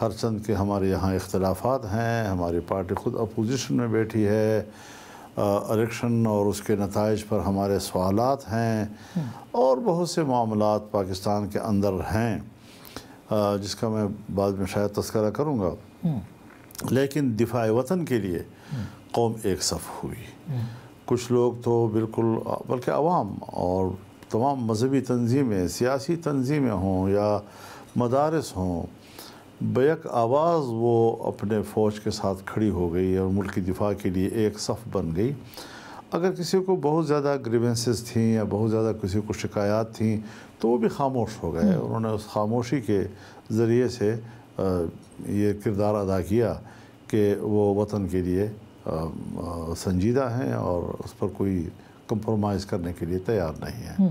ہر چند کے ہمارے یہاں اختلافات ہیں، ہماری پارٹی خود اپوزیشن میں بیٹھی ہے، الیکشن اور اس کے نتائج پر ہمارے سوالات ہیں، اور بہت سے معاملات پاکستان کے اندر ہیں جس کا میں بعد میں شاید تذکرہ کروں گا، لیکن دفاع وطن کے لیے قوم ایک صف ہوئی۔ کچھ لوگ تو بالکل، بلکہ عوام اور تمام مذہبی تنظیمیں، سیاسی تنظیمیں ہوں یا مدارس ہوں، بیک آواز وہ اپنے فوج کے ساتھ کھڑی ہو گئی اور ملک کی دفاع کے لیے ایک صف بن گئی۔ اگر کسی کو بہت زیادہ گریونسز تھیں یا بہت زیادہ کسی کو شکایات تھیں تو وہ بھی خاموش ہو گئے۔ انہوں نے اس خاموشی کے ذریعے سے یہ کردار ادا کیا کہ وہ وطن کے لیے سنجیدہ ہیں اور اس پر کوئی کمپرومائز کرنے کے لیے تیار نہیں ہیں۔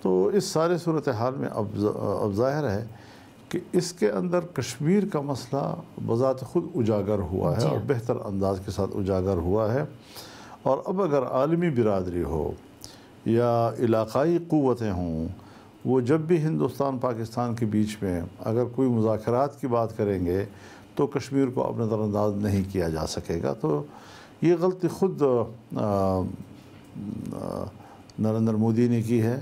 تو اس سارے صورتحال میں اب ظاہر ہے کہ اس کے اندر کشمیر کا مسئلہ بذات خود اجاگر ہوا ہے اور بہتر انداز کے ساتھ اجاگر ہوا ہے، اور اب اگر عالمی برادری ہو یا علاقائی قوتیں ہوں، وہ جب بھی ہندوستان پاکستان کے بیچ میں اگر کوئی مذاکرات کی بات کریں گے تو کشمیر کو اب نظر انداز نہیں کیا جا سکے گا۔ تو یہ غلطی خود نریندر مودی نے کی ہے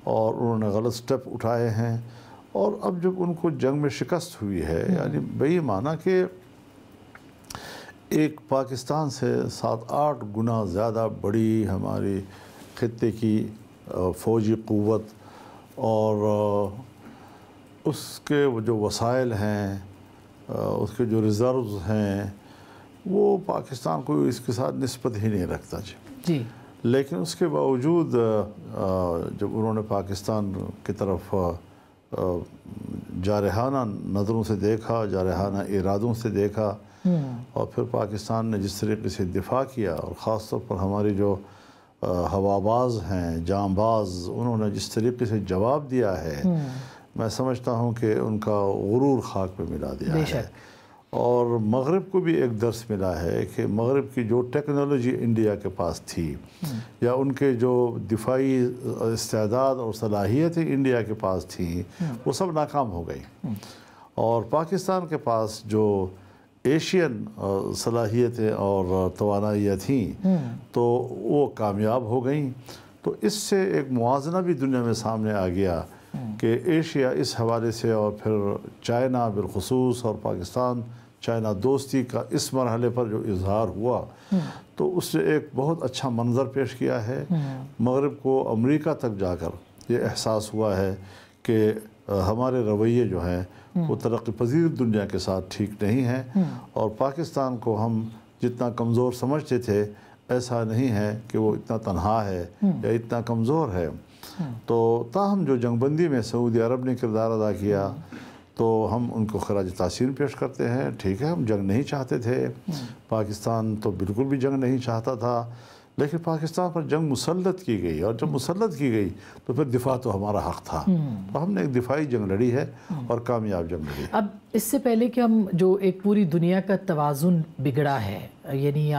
اور انہوں نے غلط سٹیپ اٹھائے ہیں، اور اب جب ان کو جنگ میں شکست ہوئی ہے، یعنی بے معنی کہ ایک پاکستان سے 7-8 گنا زیادہ بڑی ہماری خطے کی فوجی قوت اور اس کے جو وسائل ہیں، اس کے جو ریزروز ہیں، وہ پاکستان کو اس کے ساتھ نسبت ہی نہیں رکھتا جی۔ لیکن اس کے باوجود جب انہوں نے پاکستان کی طرف جارحانہ نظروں سے دیکھا، جارحانہ ارادوں سے دیکھا، اور پھر پاکستان نے جس طریقے سے دفاع کیا، اور خاص طور پر ہماری جو ہواباز ہیں، جانباز، انہوں نے جس طریقے سے جواب دیا ہے، میں سمجھتا ہوں کہ ان کا غرور خاک پہ ملا دیا ہے۔ اور مغرب کو بھی ایک درس ملا ہے کہ مغرب کی جو ٹیکنالوجی انڈیا کے پاس تھی یا ان کے جو دفاعی استعداد اور صلاحیتیں انڈیا کے پاس تھیں، وہ سب ناکام ہو گئی، اور پاکستان کے پاس جو ایشین صلاحیتیں اور توانائیاں تھیں تو وہ کامیاب ہو گئیں۔ تو اس سے ایک موازنہ بھی دنیا میں سامنے آ گیا کہ ایشیا اس حوالے سے، اور پھر چائنا بالخصوص، اور پاکستان چائنا دوستی کا اس مرحلے پر جو اظہار ہوا، تو اس نے ایک بہت اچھا منظر پیش کیا ہے۔ مغرب کو امریکہ تک جا کر یہ احساس ہوا ہے کہ ہمارے رویے جو ہیں وہ ترقی پذیر دنیا کے ساتھ ٹھیک نہیں ہیں، اور پاکستان کو ہم جتنا کمزور سمجھتے تھے ایسا نہیں ہے کہ وہ اتنا تنہا ہے یا اتنا کمزور ہے۔ تو تاہم جو جنگ بندی میں سعودی عرب نے کردار ادا کیا تو ہم ان کو خراج تحسین پیش کرتے ہیں۔ ٹھیک ہے، ہم جنگ نہیں چاہتے تھے، پاکستان تو بالکل بھی جنگ نہیں چاہتا تھا، لیکن پاکستان پر جنگ مسلط کی گئی، اور جب مسلط کی گئی تو پھر دفاع تو ہمارا حق تھا، تو ہم نے ایک دفاعی جنگ لڑی ہے اور کامیاب جنگ لڑی۔ اب اس سے پہلے کہ ہم جو ایک پوری دنیا کا توازن بگڑا ہے، یعنی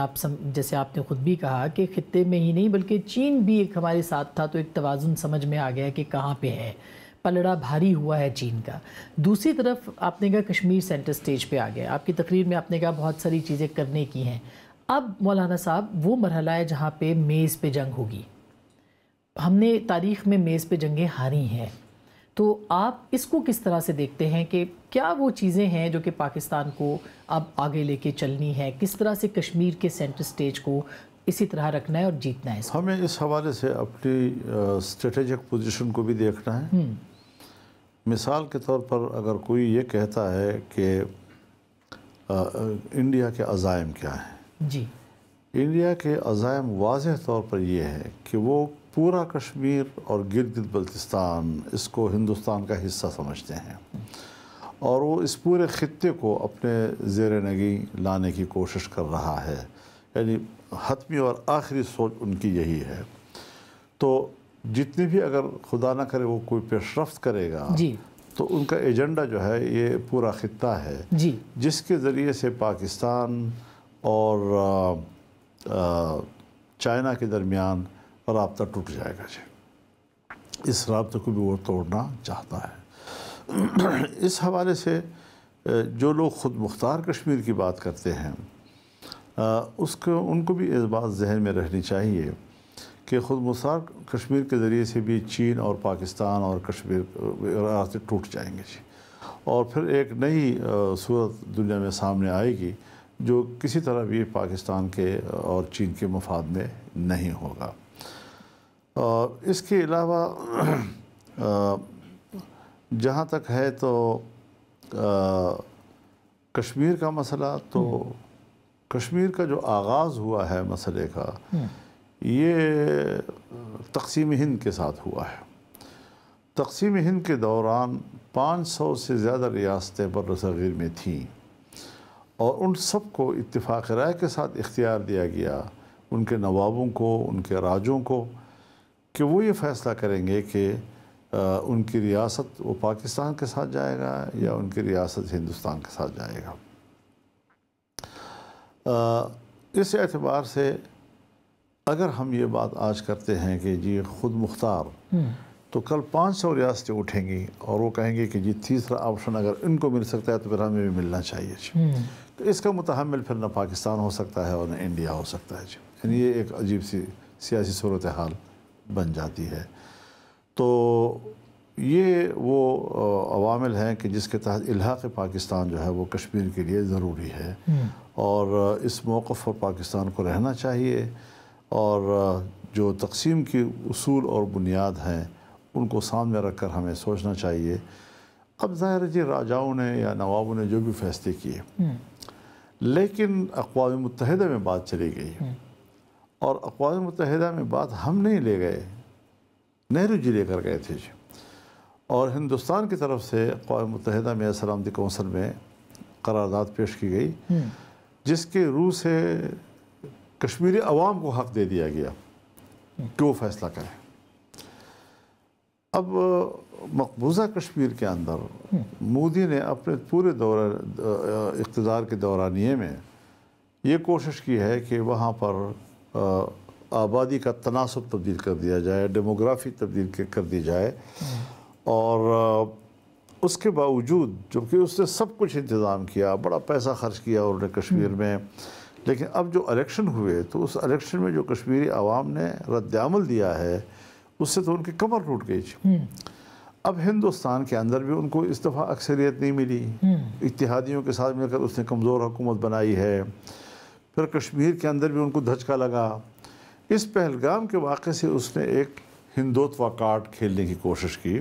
جیسے آپ نے خود بھی کہا کہ خطے میں ہی نہیں بلکہ چین بھی ایک ہمارے ساتھ تھا، تو ایک توازن سمجھ میں آ گیا کہ کہاں پہ ہے، پلڑا بھاری ہوا ہے چین کا۔ دوسری طرف آپ نے کہا کشمیر سینٹر سٹیج پہ آ گیا، آپ کی تقریر میں آپ نے کہا بہت ساری چیزیں کرنے کی ہیں۔ اب مولانا صاحب وہ مرحلہ ہے جہاں پہ میز پہ جنگ ہوگی۔ ہم نے تاریخ میں میز پہ جنگیں ہاری ہیں، تو آپ اس کو کس طرح سے دیکھتے ہیں کہ کیا وہ چیزیں ہیں جو کہ پاکستان کو اب آگے لے کے چلنی ہے، کس طرح سے کشمیر کے سینٹر سٹیج کو اسی طرح رکھنا ہے اور جیتنا ہے؟ ہمیں اس حوالے سے اپنی اسٹریٹجک پوزیشن کو بھی دیکھنا ہے۔ مثال کے طور پر اگر کوئی یہ کہتا ہے کہ انڈیا کے عزائم کیا ہیں، جی، انڈیا کے عزائم واضح طور پر یہ ہے کہ وہ پورا کشمیر اور گلگت بلتستان اس کو ہندوستان کا حصہ سمجھتے ہیں، اور وہ اس پورے خطے کو اپنے زیر نگی لانے کی کوشش کر رہا ہے، یعنی حتمی اور آخری سوچ ان کی یہی ہے۔ تو جتنی بھی اگر خدا نہ کرے وہ کوئی پیش رفت کرے گا تو ان کا ایجنڈا جو ہے یہ پورا خطہ ہے جس کے ذریعے سے پاکستان اور چائنا کے درمیان رابطہ ٹوٹ جائے گا اس رابطے کو بھی وہ توڑنا چاہتا ہے۔ اس حوالے سے جو لوگ خود مختار کشمیر کی بات کرتے ہیں ان کو بھی اس بات ذہن میں رہنی چاہیے کہ خود مختار کشمیر کے ذریعے سے بھی چین اور پاکستان اور کشمیر راستے ٹوٹ جائیں گے جی، اور پھر ایک نئی صورت دنیا میں سامنے آئے گی جو کسی طرح بھی پاکستان کے اور چین کے مفاد میں نہیں ہوگا۔ اس کے علاوہ جہاں تک ہے تو کشمیر کا مسئلہ، تو کشمیر کا جو آغاز ہوا ہے مسئلے کا یہ تقسیم ہند کے ساتھ ہوا ہے۔ تقسیم ہند کے دوران 500 سے زیادہ ریاستیں بر صغیر میں تھیں اور ان سب کو اتفاق رائے کے ساتھ اختیار دیا گیا، ان کے نوابوں کو، ان کے راجوں کو، کہ وہ یہ فیصلہ کریں گے کہ ان کی ریاست وہ پاکستان کے ساتھ جائے گا یا ان کی ریاست ہندوستان کے ساتھ جائے گا۔ اس اعتبار سے اگر ہم یہ بات آج کرتے ہیں کہ جی خود مختار، تو کل 500 ریاستیں اٹھیں گی اور وہ کہیں گے کہ جی تیسرا آپشن اگر ان کو مل سکتا ہے تو پھر ہمیں بھی ملنا چاہیے جی۔ تو اس کا متحمل پھر نہ پاکستان ہو سکتا ہے اور نہ انڈیا ہو سکتا ہے جی، یعنی یہ ایک عجیب سی سیاسی صورتحال بن جاتی ہے۔ تو یہ وہ عوامل ہیں کہ جس کے تحت الحاق پاکستان جو ہے وہ کشمیر کے لیے ضروری ہے، اور اس موقف پر پاکستان کو رہنا چاہیے، اور جو تقسیم کی اصول اور بنیاد ہیں ان کو سامنے رکھ کر ہمیں سوچنا چاہیے۔ اب ظاہر ہے جی راجاؤں نے یا نوابوں نے جو بھی فیصلے کیے، لیکن اقوام متحدہ میں بات چلی گئی، اور اقوام متحدہ میں بات ہم نہیں لے گئے، نہرو جی لے کر گئے تھے جی، اور ہندوستان کی طرف سے اقوام متحدہ میں سلامتی کونسل میں قرارداد پیش کی گئی جس کے روح سے کشمیری عوام کو حق دے دیا گیا کہ وہ فیصلہ کریں۔ اب مقبوضہ کشمیر کے اندر مودی نے اپنے پورے اقتدار کے دورانیے میں یہ کوشش کی ہے کہ وہاں پر آبادی کا تناسب تبدیل کر دیا جائے، ڈیموگرافی تبدیل کر دی جائے، اور اس کے باوجود جبکہ اس نے سب کچھ انتظام کیا، بڑا پیسہ خرچ کیا انہوں نے کشمیر میں، لیکن اب جو الیکشن ہوئے تو اس الیکشن میں جو کشمیری عوام نے رد عمل دیا ہے اس سے تو ان کی کمر ٹوٹ گئی۔ اب ہندوستان کے اندر بھی ان کو اس دفعہ اکثریت نہیں ملی، اتحادیوں کے ساتھ مل کر اس نے کمزور حکومت بنائی ہے، پھر کشمیر کے اندر بھی ان کو دھچکا لگا۔ اس پہلگام کے واقعے سے اس نے ایک ہندوتوا کارڈ کھیلنے کی کوشش کی،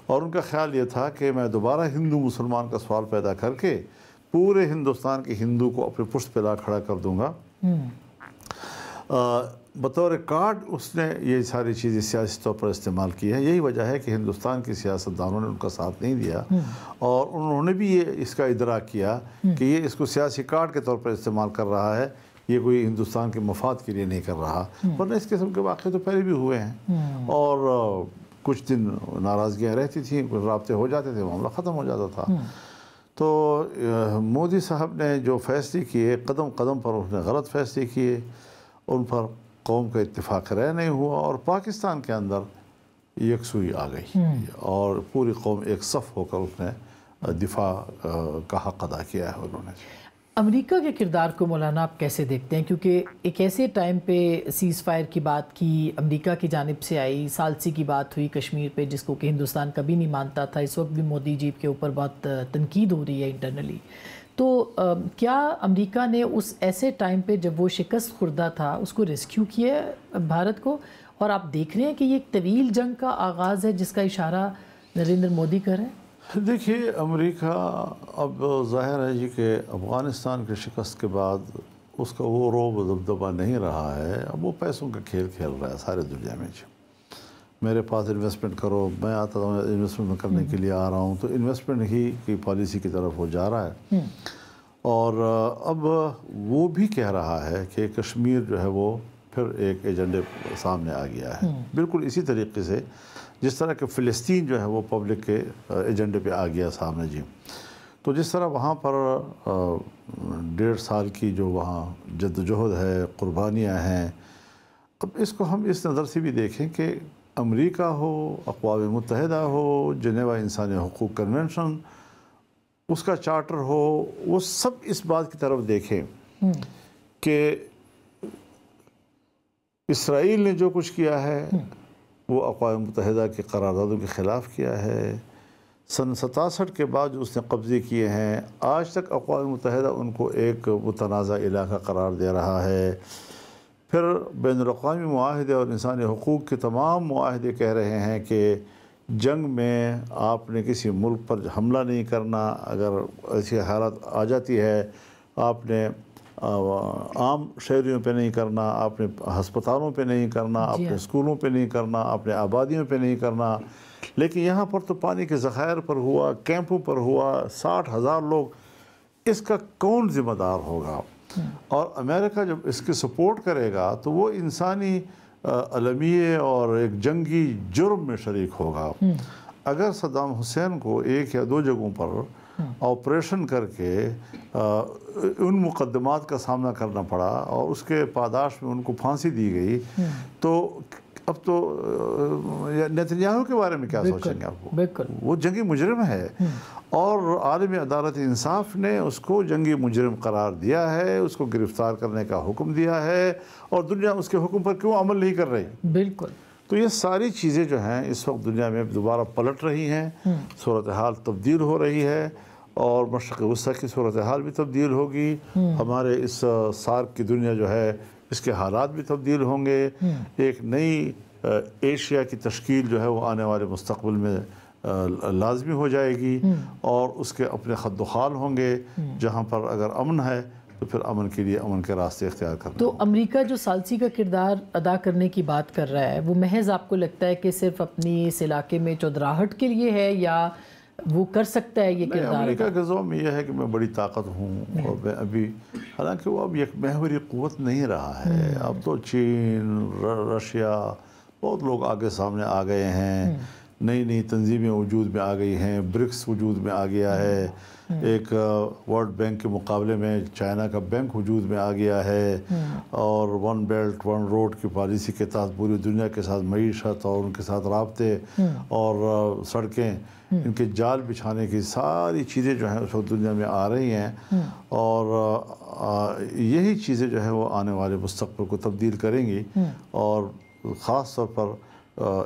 اور ان کا خیال یہ تھا کہ میں دوبارہ ہندو مسلمان کا سوال پیدا کر کے پورے ہندوستان کے ہندو کو اپنے پشت پہ لا کھڑا کر دوں گا۔ بطور کارڈ اس نے یہ ساری چیزیں سیاسی طور پر استعمال کی ہیں۔ یہی وجہ ہے کہ ہندوستان کے سیاستدانوں نے ان کا ساتھ نہیں دیا، اور انہوں نے بھی یہ اس کا ادراک کیا کہ یہ اس کو سیاسی کارڈ کے طور پر استعمال کر رہا ہے، یہ کوئی ہندوستان کے مفاد کے لیے نہیں کر رہا، ورنہ اس قسم کے واقعے تو پہلے بھی ہوئے ہیں، اور کچھ دن ناراضگیاں رہتی تھیں، کچھ رابطے ہو جاتے تھے، معاملہ ختم ہو جاتا تھا۔ تو مودی صاحب نے جو فیصلے کیے، قدم قدم پر اس نے غلط فیصلے کیے، ان پر قوم کا اتفاق رائے نہیں ہوا، اور پاکستان کے اندر یکسوئی آ گئی، اور پوری قوم ایک صف ہو کر اس نے دفاع کا حق ادا کیا ہے انہوں نے۔ امریکہ کے کردار کو مولانا آپ کیسے دیکھتے ہیں؟ کیونکہ ایک ایسے ٹائم پہ سیز فائر کی بات کی امریکہ کی جانب سے آئی، ثالثی کی بات ہوئی کشمیر پہ جس کو کہ ہندوستان کبھی نہیں مانتا تھا، اس وقت بھی مودی جی کے اوپر بہت تنقید ہو رہی ہے انٹرنلی، تو کیا امریکہ نے اس ایسے ٹائم پہ جب وہ شکست خوردہ تھا اس کو ریسکیو کیا بھارت کو؟ اور آپ دیکھ رہے ہیں کہ یہ ایک طویل جنگ کا آغاز ہے جس کا اشارہ نریندر مودی کر رہے ہیں؟ دیکھیے امریکہ اب ظاہر ہے جی کہ افغانستان کی شکست کے بعد اس کا وہ رعب و دبدبہ نہیں رہا ہے، اب وہ پیسوں کا کھیل کھیل رہا ہے سارے دنیا میں جی۔ میرے پاس انویسٹمنٹ کرو، میں آتا ہوں انویسٹمنٹ کرنے کے لیے آ رہا ہوں، تو انویسٹمنٹ ہی کی پالیسی کی طرف وہ جا رہا ہے، اور اب وہ بھی کہہ رہا ہے کہ کشمیر جو ہے وہ پھر ایک ایجنڈے سامنے آ گیا ہے، بالکل اسی طریقے سے جس طرح کہ فلسطین جو ہے وہ پبلک کے ایجنڈے پہ آ گیا سامنے جی۔ تو جس طرح وہاں پر 1.5 سال کی جو وہاں جدوجہد ہے، قربانیاں ہیں، اب اس کو ہم اس نظر سے بھی دیکھیں کہ امریکہ ہو، اقوام متحدہ ہو، جنیوا انسانی حقوق کنونشن، اس کا چارٹر ہو، وہ سب اس بات کی طرف دیکھیں کہ اسرائیل نے جو کچھ کیا ہے وہ اقوام متحدہ کے قراردادوں کے خلاف کیا ہے۔ سن 67 کے بعد جو اس نے قبضے کیے ہیں، آج تک اقوام متحدہ ان کو ایک متنازع علاقہ قرار دے رہا ہے۔ پھر بین الاقوامی معاہدے اور انسانی حقوق کے تمام معاہدے کہہ رہے ہیں کہ جنگ میں آپ نے کسی ملک پر حملہ نہیں کرنا، اگر ایسی حالت آ جاتی ہے آپ نے عام شہریوں پہ نہیں کرنا، آپ نے ہسپتالوں پہ نہیں کرنا، اپنے اسکولوں پہ نہیں کرنا، اپنے آبادیوں پہ نہیں کرنا۔ لیکن یہاں پر تو پانی کے ذخائر پر ہوا، کیمپوں پر ہوا، 60,000 لوگ، اس کا کون ذمہ دار ہوگا؟ اور امریکہ جب اس کی سپورٹ کرے گا تو وہ انسانی المیے اور ایک جنگی جرم میں شریک ہوگا۔ اگر صدام حسین کو 1 یا 2 جگہوں پر آپریشن کر کے ان مقدمات کا سامنا کرنا پڑا اور اس کے پاداش میں ان کو پھانسی دی گئی، تو اب تو نیتنیاہو کے بارے میں کیا سوچیں گے آپ؟ وہ جنگی مجرم ہے اور عالمی عدالت انصاف نے اس کو جنگی مجرم قرار دیا ہے، اس کو گرفتار کرنے کا حکم دیا ہے، اور دنیا اس کے حکم پر کیوں عمل نہیں کر رہی؟ بالکل۔ تو یہ ساری چیزیں جو ہیں اس وقت دنیا میں دوبارہ پلٹ رہی ہیں، صورتحال تبدیل ہو رہی ہے، اور مشرق وسطیٰ کی صورتحال بھی تبدیل ہوگی۔ ہمارے اس سارک کی دنیا جو ہے اس کے حالات بھی تبدیل ہوں گے۔ ایک نئی ایشیا کی تشکیل جو ہے وہ آنے والے مستقبل میں لازمی ہو جائے گی، اور اس کے اپنے خد و خال ہوں گے۔ جہاں پر اگر امن ہے تو پھر امن کے لیے امن کے راستے اختیار کرنا۔ تو امریکہ جو ثالثی کا کردار ادا کرنے کی بات کر رہا ہے، وہ محض آپ کو لگتا ہے کہ صرف اپنی اس علاقے میں چودراہٹ کے لیے ہے، یا وہ کر سکتا ہے یہ کردار؟ امریکہ کے ذوق یہ ہے کہ میں بڑی طاقت ہوں، اور میں ابھی، حالانکہ وہ اب ایک محوری قوت نہیں رہا ہے۔ اب تو چین، رشیا، بہت لوگ آگے سامنے آ گئے ہیں، نئی نئی تنظیمیں وجود میں آ گئی ہیں، برکس وجود میں آ گیا ہے، ایک ورلڈ بینک کے مقابلے میں چائنا کا بینک وجود میں آ گیا ہے، اور 1 بیلٹ 1 روڈ کی پالیسی کے تحت پوری دنیا کے ساتھ معیشت اور ان کے ساتھ رابطے اور سڑکیں، ان کے جال بچھانے کی ساری چیزیں جو ہیں اس وقت دنیا میں آ رہی ہیں، اور یہی چیزیں جو ہیں وہ آنے والے مستقبل کو تبدیل کریں گی۔ اور خاص طور پر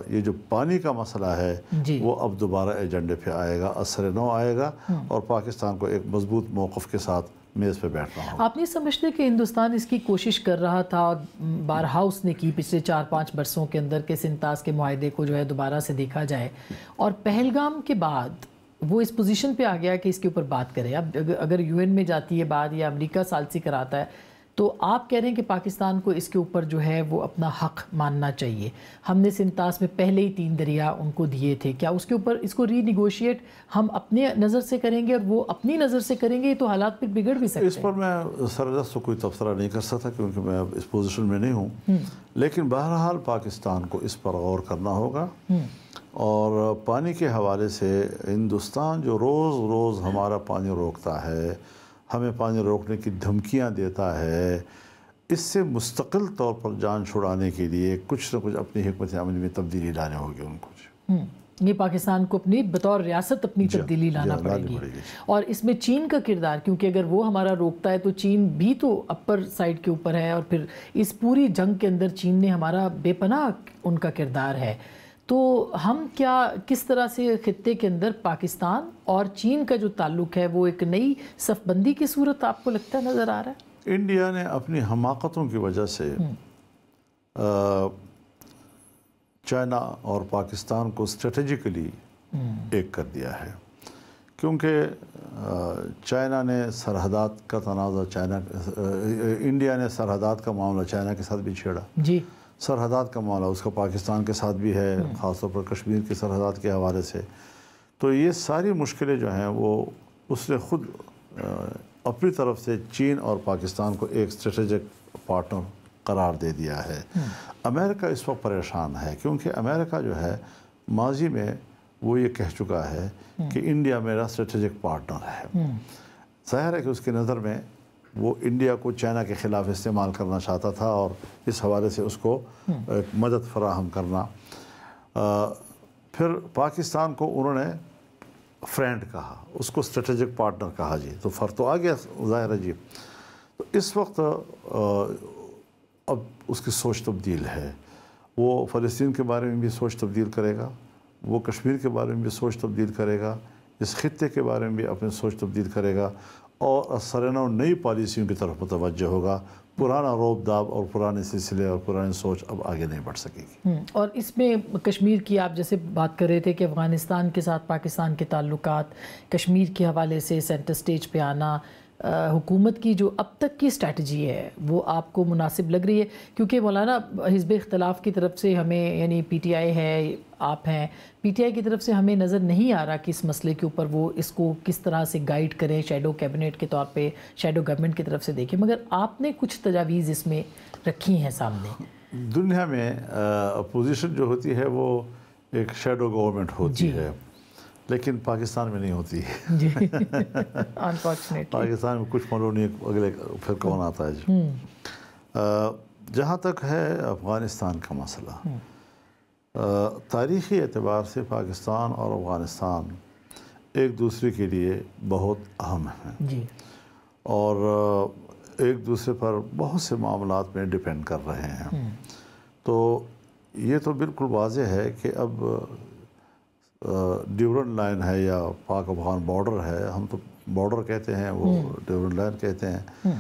یہ جو پانی کا مسئلہ ہے وہ اب دوبارہ ایجنڈے پہ آئے گا، اثر نو آئے گا، اور پاکستان کو ایک مضبوط موقف کے ساتھ میز پہ بیٹھنا ہوگا۔ آپ نہیں سمجھتے کہ ہندوستان اس کی کوشش کر رہا تھا، اور بارہا اس نے کی پچھلے 4-5 برسوں کے اندر، کہ سنتاس کے معاہدے کو جو ہے دوبارہ سے دیکھا جائے، اور پہلگام کے بعد وہ اس پوزیشن پہ آ گیا کہ اس کے اوپر بات کرے؟ اب اگر UN میں جاتی ہے بات، یا امریکہ ثالثی کراتا ہے، تو آپ کہہ رہے ہیں کہ پاکستان کو اس کے اوپر جو ہے وہ اپنا حق ماننا چاہیے۔ ہم نے سنتاس میں پہلے ہی 3 دریا ان کو دیے تھے، کیا اس کے اوپر اس کو ری نیگوشیٹ ہم اپنے نظر سے کریں گے اور وہ اپنی نظر سے کریں گے؟ تو حالات پھر بگڑ بھی سکتے ہیں۔ اس پر میں سردست تو کوئی تبصرہ نہیں کر سکتا، کیونکہ میں اب اس پوزیشن میں نہیں ہوں، لیکن بہرحال پاکستان کو اس پر غور کرنا ہوگا۔ اور پانی کے حوالے سے ہندوستان جو روز روز ہمارا پانی روکتا ہے، ہمیں پانی روکنے کی دھمکیاں دیتا ہے، اس سے مستقل طور پر جان چھڑانے کے لیے کچھ نہ کچھ اپنی حکمت عملی میں تبدیلی لانے ہوگی ان کو۔ یہ پاکستان کو اپنی بطور ریاست اپنی تبدیلی لانا پڑے گی۔ اور اس میں چین کا کردار، کیونکہ اگر وہ ہمارا روکتا ہے تو چین بھی تو اپر سائڈ کے اوپر ہے، اور پھر اس پوری جنگ کے اندر چین نے ہمارا بے پناہ ان کا کردار ہے۔ تو ہم کس طرح سے خطے کے اندر پاکستان اور چین کا جو تعلق ہے وہ ایک نئی صف بندی کی صورت آپ کو لگتا ہے نظر آ رہا ہے؟ انڈیا نے اپنی حماقتوں کی وجہ سے چائنا اور پاکستان کو اسٹریٹجیکلی ایک کر دیا ہے، کیونکہ چائنا نے سرحدات کا تنازع انڈیا نے سرحدات کا معاملہ چائنا کے ساتھ بھی چھیڑا۔ جی، سرحدات کا معاملہ اس کا پاکستان کے ساتھ بھی ہے، خاص طور پر کشمیر کی سرحدات کے حوالے سے۔ تو یہ ساری مشکلیں جو ہیں وہ اس نے خود اپنی طرف سے چین اور پاکستان کو ایک اسٹریٹجک پارٹنر قرار دے دیا ہے۔ امریکہ اس وقت پریشان ہے، کیونکہ امریکہ جو ہے ماضی میں وہ یہ کہہ چکا ہے کہ انڈیا میرا اسٹریٹجک پارٹنر ہے۔ ظاہر ہے کہ اس کی نظر میں وہ انڈیا کو چائنا کے خلاف استعمال کرنا چاہتا تھا، اور اس حوالے سے اس کو مدد فراہم کرنا۔ پھر پاکستان کو انہوں نے فرینڈ کہا، اس کو اسٹریٹجک پارٹنر کہا جی، تو فرق تو آ گیا ظاہر ہے جی۔ تو اس وقت اب اس کی سوچ تبدیل ہے، وہ فلسطین کے بارے میں بھی سوچ تبدیل کرے گا، وہ کشمیر کے بارے میں بھی سوچ تبدیل کرے گا، اس خطے کے بارے میں بھی اپنی سوچ تبدیل کرے گا، اور سرنو نئی پالیسیوں کی طرف متوجہ ہوگا۔ پرانا روب داب اور پرانے سلسلے اور پرانی سوچ اب آگے نہیں بڑھ سکے گی۔ اور اس میں کشمیر کی آپ جیسے بات کر رہے تھے کہ افغانستان کے ساتھ پاکستان کے تعلقات، کشمیر کے حوالے سے سینٹر سٹیج پہ آنا، حکومت کی جو اب تک کی اسٹریٹجی ہے وہ آپ کو مناسب لگ رہی ہے؟ کیونکہ مولانا حزب اختلاف کی طرف سے ہمیں، یعنی پی ٹی آئی ہے، آپ ہیں، پی ٹی آئی کی طرف سے ہمیں نظر نہیں آ رہا کہ اس مسئلے کے اوپر وہ اس کو کس طرح سے گائیڈ کریں، شیڈو کیبنٹ کے طور پہ، شیڈو گورنمنٹ کی طرف سے دیکھیں، مگر آپ نے کچھ تجاویز اس میں رکھی ہیں سامنے۔ دنیا میں اپوزیشن جو ہوتی ہے وہ ایک شیڈو گورنمنٹ ہوتی ہے، لیکن پاکستان میں نہیں ہوتی ہے جی انفارچونیٹلی۔ پاکستان میں کچھ معلوم نہیں اگلے پھر کون آتا ہے جی۔ جہاں تک ہے افغانستان کا مسئلہ، تاریخی اعتبار سے پاکستان اور افغانستان ایک دوسرے کے لیے بہت اہم ہیں جی، اور ایک دوسرے پر بہت سے معاملات میں ڈیپینڈ کر رہے ہیں۔ تو یہ تو بالکل واضح ہے کہ اب ڈیورنڈ لائن ہے یا پاک افغان بارڈر ہے، ہم تو بارڈر کہتے ہیں، وہ ڈیورنڈ لائن کہتے ہیں،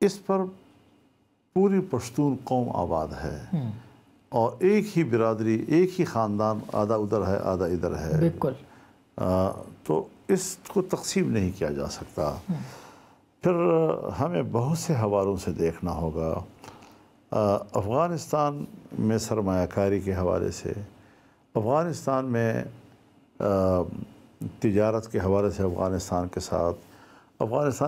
اس پر پوری پشتون قوم آباد ہے، اور ایک ہی برادری، ایک ہی خاندان، آدھا ادھر ہے آدھا ادھر ہے، بالکل۔ تو اس کو تقسیم نہیں کیا جا سکتا۔ پھر ہمیں بہت سے حوالوں سے دیکھنا ہوگا۔ افغانستان میں سرمایہ کاری کے حوالے سے، افغانستان میں تجارت کے حوالے سے، افغانستان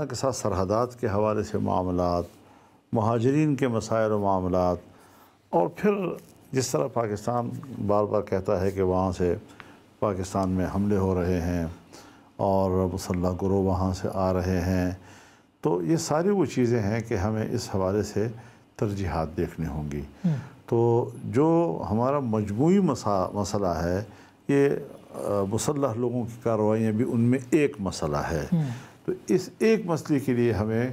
کے ساتھ سرحدات کے حوالے سے معاملات، مہاجرین کے مسائل و معاملات، اور پھر جس طرح پاکستان بار بار کہتا ہے کہ وہاں سے پاکستان میں حملے ہو رہے ہیں اور مسلح گروہ وہاں سے آ رہے ہیں، تو یہ ساری وہ چیزیں ہیں کہ ہمیں اس حوالے سے ترجیحات دیکھنی ہوں گی۔ تو جو ہمارا مجموعی مسئلہ ہے، یہ مسلح لوگوں کی کارروائیاں بھی ان میں ایک مسئلہ ہے۔ تو اس ایک مسئلے کے لیے ہمیں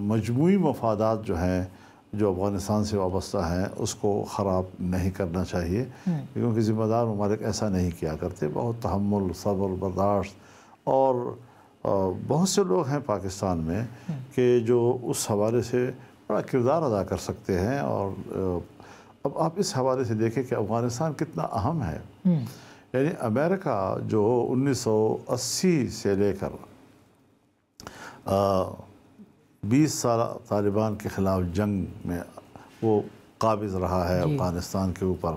مجموعی مفادات جو ہیں، جو افغانستان سے وابستہ ہیں، اس کو خراب نہیں کرنا چاہیے، کیونکہ ذمہ دار ممالک ایسا نہیں کیا کرتے۔ بہت تحمل، صبر، برداشت، اور بہت سے لوگ ہیں پاکستان میں کہ جو اس حوالے سے بڑا کردار ادا کر سکتے ہیں۔ اور اب آپ اس حوالے سے دیکھیں کہ افغانستان کتنا اہم ہے۔ یعنی امریکہ جو 1980 سے لے کر 20 سال طالبان کے خلاف جنگ میں وہ قابض رہا ہے افغانستان کے اوپر،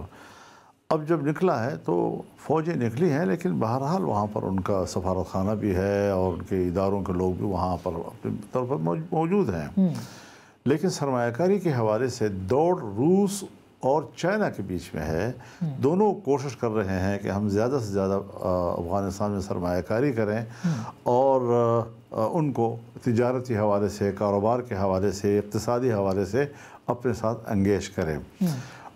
اب جب نکلا ہے تو فوجیں نکلی ہیں، لیکن بہرحال وہاں پر ان کا سفارت خانہ بھی ہے اور ان کے اداروں کے لوگ بھی وہاں پر اپنی طور پر موجود ہیں۔ لیکن سرمایہ کاری کے حوالے سے دوڑ روس اور چائنا کے بیچ میں ہے۔ دونوں کوشش کر رہے ہیں کہ ہم زیادہ سے زیادہ افغانستان میں سرمایہ کاری کریں اور ان کو تجارتی حوالے سے، کاروبار کے حوالے سے، اقتصادی حوالے سے اپنے ساتھ انگیج کریں۔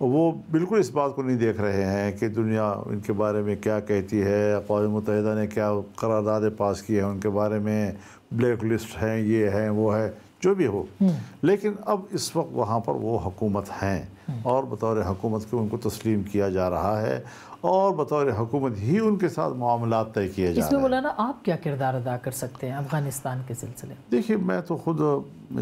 وہ بالکل اس بات کو نہیں دیکھ رہے ہیں کہ دنیا ان کے بارے میں کیا کہتی ہے، اقوام متحدہ نے کیا قراردادیں پاس کی ہیں ان کے بارے میں، بلیک لسٹ ہیں، یہ ہیں، وہ ہے، جو بھی ہو۔ لیکن اب اس وقت وہاں پر وہ حکومت ہیں، اور بطور حکومت کے ان کو تسلیم کیا جا رہا ہے، اور بطور حکومت ہی ان کے ساتھ معاملات طے کیے جا رہے ہیں۔ اس میں مولانا آپ کیا کردار ادا کر سکتے ہیں افغانستان کے سلسلے میں؟ دیکھیے، میں تو خود،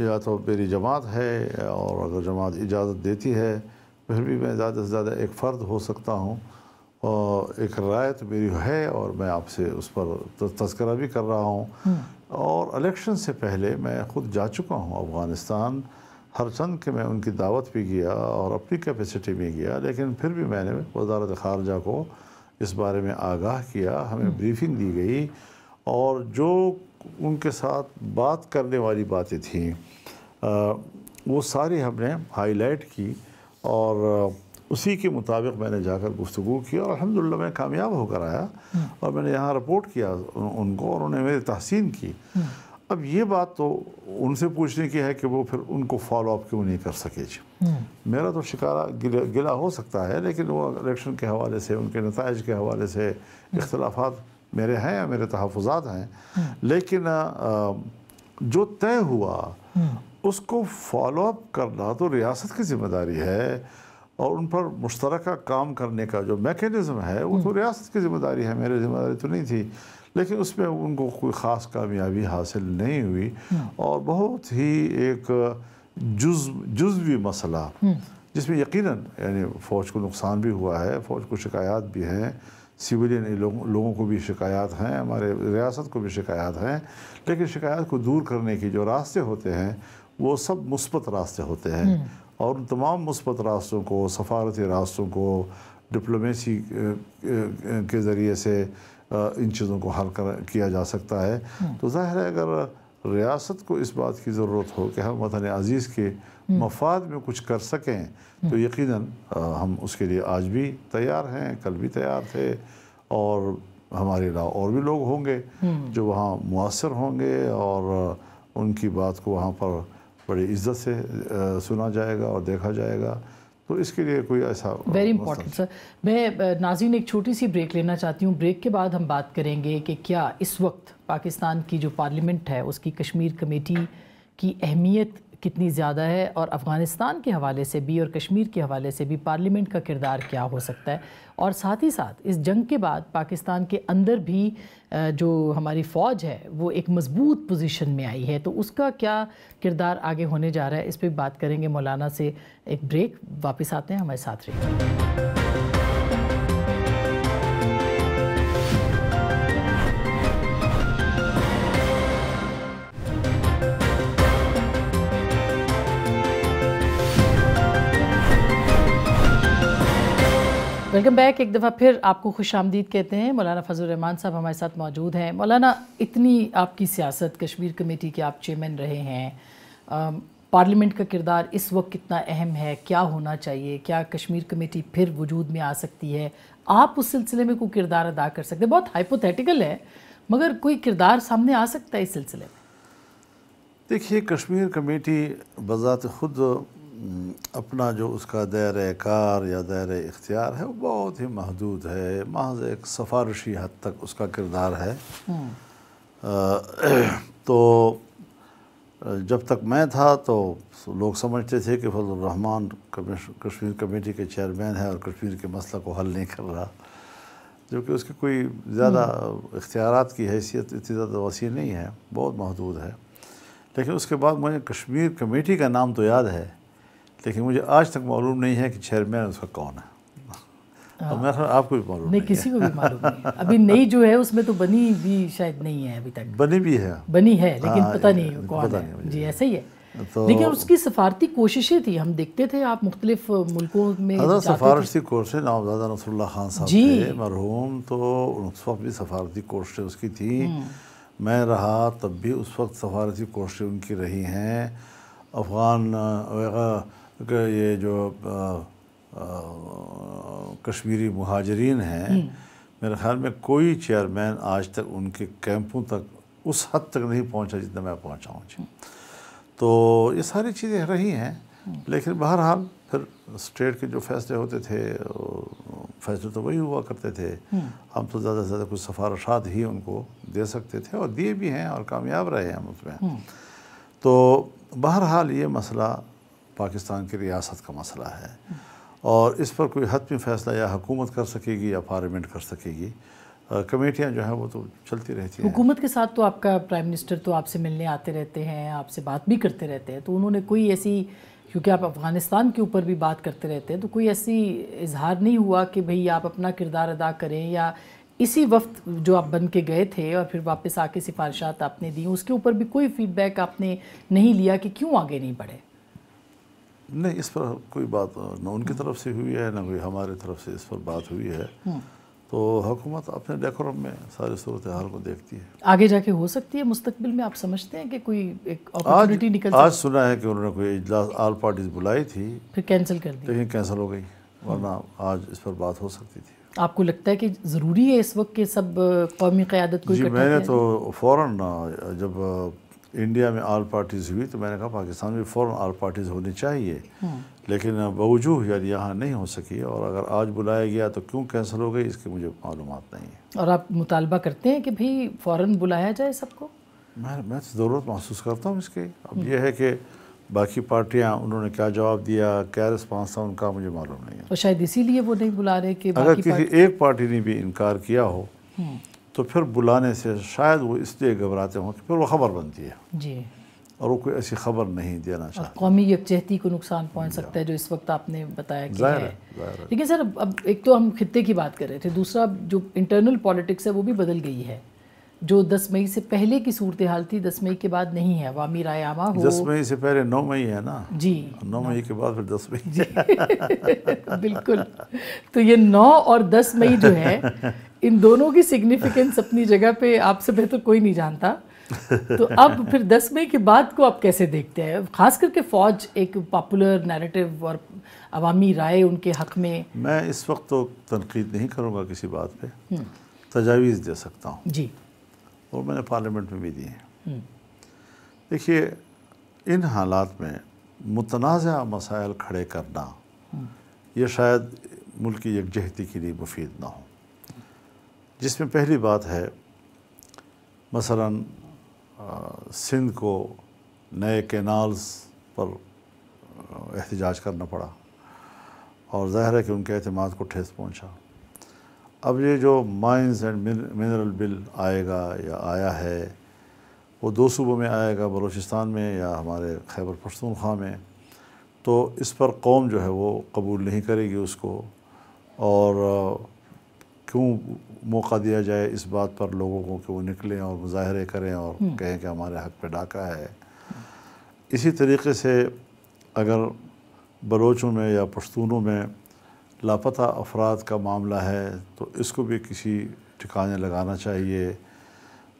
یا تو میری جماعت ہے، اور اگر جماعت اجازت دیتی ہے پھر بھی میں زیادہ سے زیادہ ایک فرد ہو سکتا ہوں، اور ایک رائے تو میری ہے، اور میں آپ سے اس پر تذکرہ بھی کر رہا ہوں۔ اور الیکشن سے پہلے میں خود جا چکا ہوں افغانستان، ہر چند کہ میں ان کی دعوت بھی گیا اور اپنی کیپیسٹی میں گیا، لیکن پھر بھی میں نے وزارت خارجہ کو اس بارے میں آگاہ کیا، ہمیں بریفنگ دی گئی، اور جو ان کے ساتھ بات کرنے والی باتیں تھیں وہ ساری ہم نے ہائی لائٹ کی، اور اسی کے مطابق میں نے جا کر گفتگو کی، اور الحمدللہ میں کامیاب ہو کر آیا، اور میں نے یہاں رپورٹ کیا ان کو، اور انہوں نے میری تحسین کی۔ اب یہ بات تو ان سے پوچھنے کی ہے کہ وہ پھر ان کو فالو اپ کیوں نہیں کر سکے جی. میرا تو شکارہ گلا ہو سکتا ہے، لیکن وہ الیکشن کے حوالے سے، ان کے نتائج کے حوالے سے اختلافات میرے ہیں یا میرے تحفظات ہیں، لیکن جو طے ہوا اس کو فالو اپ کرنا تو ریاست کی ذمہ داری ہے، اور ان پر مشترکہ کام کرنے کا جو میکینزم ہے وہ تو ریاست کی ذمہ داری ہے، میری ذمہ داری تو نہیں تھی. لیکن اس میں ان کو کوئی خاص کامیابی حاصل نہیں ہوئی، اور بہت ہی ایک جزوی مسئلہ جس میں یقیناً یعنی فوج کو نقصان بھی ہوا ہے، فوج کو شکایات بھی ہیں، سویلین لوگوں کو بھی شکایات ہیں، ہمارے ریاست کو بھی شکایات ہیں، لیکن شکایات کو دور کرنے کے جو راستے ہوتے ہیں وہ سب مثبت راستے ہوتے ہیں، اور ان تمام مثبت راستوں کو، سفارتی راستوں کو، ڈپلومیسی کے ذریعے سے ان چیزوں کو حل کیا جا سکتا ہے. تو ظاہر ہے اگر ریاست کو اس بات کی ضرورت ہو کہ ہم وطن عزیز کے مفاد میں کچھ کر سکیں تو یقیناً ہم اس کے لیے آج بھی تیار ہیں، کل بھی تیار تھے، اور ہمارے علاوہ اور بھی لوگ ہوں گے جو وہاں مؤثر ہوں گے، اور ان کی بات کو وہاں پر بڑی عزت سے سنا جائے گا اور دیکھا جائے گا. تو اس کے لیے کوئی ایسا ویری امپورٹنٹ سر. میں ناظرین ایک چھوٹی سی بریک لینا چاہتی ہوں. بریک کے بعد ہم بات کریں گے کہ کیا اس وقت پاکستان کی جو پارلیمنٹ ہے اس کی کشمیر کمیٹی کی اہمیت کتنی زیادہ ہے، اور افغانستان کے حوالے سے بھی اور کشمیر کے حوالے سے بھی پارلیمنٹ کا کردار کیا ہو سکتا ہے، اور ساتھ ہی ساتھ اس جنگ کے بعد پاکستان کے اندر بھی جو ہماری فوج ہے وہ ایک مضبوط پوزیشن میں آئی ہے، تو اس کا کیا کردار آگے ہونے جا رہا ہے، اس پہ بات کریں گے مولانا سے. ایک بریک، واپس آتے ہیں، ہمارے ساتھ رہیے. Welcome back. ایک دفعہ پھر آپ کو خوش آمدید کہتے ہیں. مولانا فضل الرحمان صاحب ہمارے ساتھ موجود ہیں. مولانا، اتنی آپ کی سیاست، کشمیر کمیٹی کے آپ چیئرمین رہے ہیں، پارلیمنٹ کا کردار اس وقت کتنا اہم ہے، کیا ہونا چاہیے، کیا کشمیر کمیٹی پھر وجود میں آ سکتی ہے، آپ اس سلسلے میں کوئی کردار ادا کر سکتے ہیں؟ بہت ہائپوتھیٹیکل ہے مگر کوئی کردار سامنے آ سکتا ہے اس سلسلے میں؟ دیکھیے، کشمیر کمیٹی بذات خود اپنا جو اس کا دائرہ کار یا دائرہ اختیار ہے وہ بہت ہی محدود ہے، محض ایک سفارشی حد تک اس کا کردار ہے. تو جب تک میں تھا تو لوگ سمجھتے تھے کہ فضل الرحمان کشمیر کمیٹی کے چیئرمین ہے اور کشمیر کے مسئلہ کو حل نہیں کر رہا، جو کہ اس کی کوئی زیادہ اختیارات کی حیثیت اتنی زیادہ وسیع نہیں ہے، بہت محدود ہے. لیکن اس کے بعد مجھے کشمیر کمیٹی کا نام تو یاد ہے، لیکن مجھے آج تک معلوم نہیں ہے کہ چیئرمین اس کا کون ہے. اور میرا خیال آپ کو بھی معلوم نہیں ہے. کسی کو بھی معلوم نہیں ہے. ابھی نئی جو ہے اس میں تو بنی بھی شاید نہیں ہے ابھی تک. بنی بھی ہے، بنی ہے لیکن پتہ نہیں کون ہے. جی ایسا ہی ہے. لیکن اس کی سفارتی کوششیں تھی، ہم دیکھتے تھے آپ مختلف ملکوں میں حضرت سفارتی کوششیں نوابزادہ نصر اللہ خان صاحب تھے مرحوم، تو اس وقت بھی سفارتی کوششیں اس کی تھی. میں رہا تب بھی اس وقت سفارتی کوششیں ان کی رہی ہیں. افغان یہ جو کشمیری مہاجرین ہیں، میرے خیال میں کوئی چیئرمین آج تک ان کے کیمپوں تک اس حد تک نہیں پہنچا جتنا میں پہنچا ہوں. تو یہ ساری چیزیں رہی ہیں، لیکن بہرحال پھر اسٹیٹ کے جو فیصلے ہوتے تھے فیصلے تو وہی ہوا کرتے تھے. ہم تو زیادہ سے زیادہ کچھ سفارشات ہی ان کو دے سکتے تھے، اور دیے بھی ہیں اور کامیاب رہے ہیں اس میں. تو بہرحال یہ مسئلہ پاکستان کی ریاست کا مسئلہ ہے، اور اس پر کوئی حتمی فیصلہ یا حکومت کر سکے گی یا پارلیمنٹ کر سکے گی. کمیٹیاں جو ہیں وہ تو چلتی رہتی ہیں. حکومت کے ساتھ تو آپ کا پرائم منسٹر تو آپ سے ملنے آتے رہتے ہیں، آپ سے بات بھی کرتے رہتے ہیں، تو انہوں نے کوئی ایسی، کیونکہ آپ افغانستان کے اوپر بھی بات کرتے رہتے ہیں، تو کوئی ایسی اظہار نہیں ہوا کہ بھئی آپ اپنا کردار ادا کریں، یا اسی وقت جو آپ بن کے گئے تھے اور پھر واپس آ کے سفارشات آپ نے دیں، اس کے اوپر بھی کوئی فیڈ بیک آپ نے نہیں لیا کہ کیوں آگے نہیں بڑھے؟ نہیں، اس پر کوئی بات نہ ان کی طرف سے ہوئی ہے نہ کوئی ہمارے طرف سے اس پر بات ہوئی ہے. تو حکومت اپنے ڈیکورم میں ساری صورتحال کو دیکھتی ہے. آگے جا کے ہو سکتی ہے مستقبل میں، آپ سمجھتے ہیں کہ کوئی ایک اپرچونٹی نکل سکتی؟ آج سنا ہے کہ انہوں نے کوئی اجلاس آل پارٹیز بلائی تھی، پھر کینسل کر دی، لیکن کینسل ہو گئی، ورنہ آج اس پر بات ہو سکتی تھی. آپ کو لگتا ہے کہ ضروری ہے اس وقت کہ سب قومی قیادت کو جی، میں نے تو فوراً جب انڈیا میں آل پارٹیز ہوئی تو میں نے کہا پاکستان میں فوراً آل پارٹیز ہونی چاہیے، لیکن بوجوہ یعنی یہاں نہیں ہو سکی، اور اگر آج بلایا گیا تو کیوں کینسل ہو گئی اس کی مجھے معلومات نہیں ہے۔ اور آپ مطالبہ کرتے ہیں کہ بھئی فوراً بلایا جائے سب کو؟ میں ضرورت محسوس کرتا ہوں اس کی۔ اب یہ ہے کہ باقی پارٹیاں انہوں نے کیا جواب دیا، کیا رسپانس تھا ان کا، مجھے معلوم نہیں ہے۔ اور شاید اسی لیے وہ نہیں بلا رہے کہ اگر کسی ایک پارٹی نے بھی انکار کیا ہو تو پھر بلانے سے شاید وہ اس لیے گھبراتے ہوں کہ پھر وہ خبر بنتی ہے، جی، اور وہ کوئی ایسی خبر نہیں دینا چاہتا۔ قومی یکجہتی کو نقصان پہنچ سکتا ہے جو اس وقت آپ نے بتایا کہ ظاہر ہے۔ ہے، ظاہر ہے۔ لیکن سر اب ایک تو ہم خطے کی بات کر رہے تھے، دوسرا جو انٹرنل پالیٹکس ہے وہ بھی بدل گئی ہے، جو 10 مئی سے پہلے کی صورتحال تھی 10 مئی کے بعد نہیں ہے۔ عوامی رائے عامہ ہو 10 مئی سے پہلے 9 مئی ہے نا، جی 9 مئی کے بعد پھر 10 مئی۔ جی بالکل، تو یہ 9 اور 10 مئی جو ہے ان دونوں کی سگنیفیکنس اپنی جگہ پہ آپ سے بہتر کوئی نہیں جانتا، تو اب پھر 10 مئی کے بعد کو آپ کیسے دیکھتے ہیں، خاص کر کے فوج ایک پاپولر نیریٹو اور عوامی رائے ان کے حق میں؟ میں اس وقت تو تنقید نہیں کروں گا کسی بات پہ، تجاویز دے سکتا ہوں، جی، اور میں نے پارلیمنٹ میں بھی دی ہیں۔ دیکھیے، ان حالات میں متنازع مسائل کھڑے کرنا یہ شاید ملک کی یکجہتی کے لیے مفید نہ ہو، جس میں پہلی بات ہے مثلاً سندھ کو نئے کینالز پر احتجاج کرنا پڑا، اور ظاہر ہے کہ ان کے اعتماد کو ٹھیس پہنچا۔ اب یہ جو مائنز اینڈ منرل بل آئے گا یا آیا ہے، وہ 2 صوبوں میں آئے گا، بلوچستان میں یا ہمارے خیبر پختونخوا میں، تو اس پر قوم جو ہے وہ قبول نہیں کرے گی اس کو، اور کیوں موقع دیا جائے اس بات پر لوگوں کو کہ وہ نکلیں اور مظاہرے کریں اور کہیں کہ ہمارے حق پہ ڈاکہ ہے۔ اسی طریقے سے اگر بلوچوں میں یا پشتونوں میں لاپتہ افراد کا معاملہ ہے تو اس کو بھی کسی ٹھکانے لگانا چاہیے،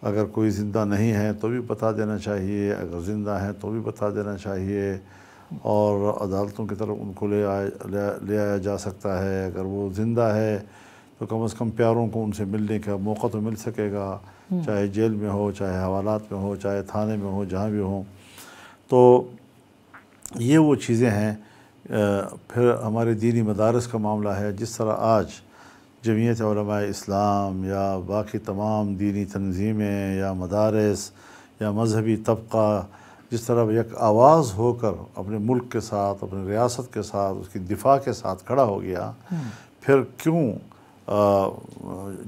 اگر کوئی زندہ نہیں ہے تو بھی بتا دینا چاہیے، اگر زندہ ہیں تو بھی بتا دینا چاہیے، اور عدالتوں کی طرف ان کو لے آیا جا سکتا ہے۔ اگر وہ زندہ ہے تو کم از کم پیاروں کو ان سے ملنے کا موقع تو مل سکے گا، چاہے جیل میں ہو، چاہے حوالات میں ہو، چاہے تھانے میں ہو، جہاں بھی ہوں۔ تو یہ وہ چیزیں ہیں۔ پھر ہمارے دینی مدارس کا معاملہ ہے، جس طرح آج جمعیت علماء اسلام یا باقی تمام دینی تنظیمیں یا مدارس یا مذہبی طبقہ جس طرح یک آواز ہو کر اپنے ملک کے ساتھ، اپنے ریاست کے ساتھ، اس کی دفاع کے ساتھ کھڑا ہو گیا، پھر کیوں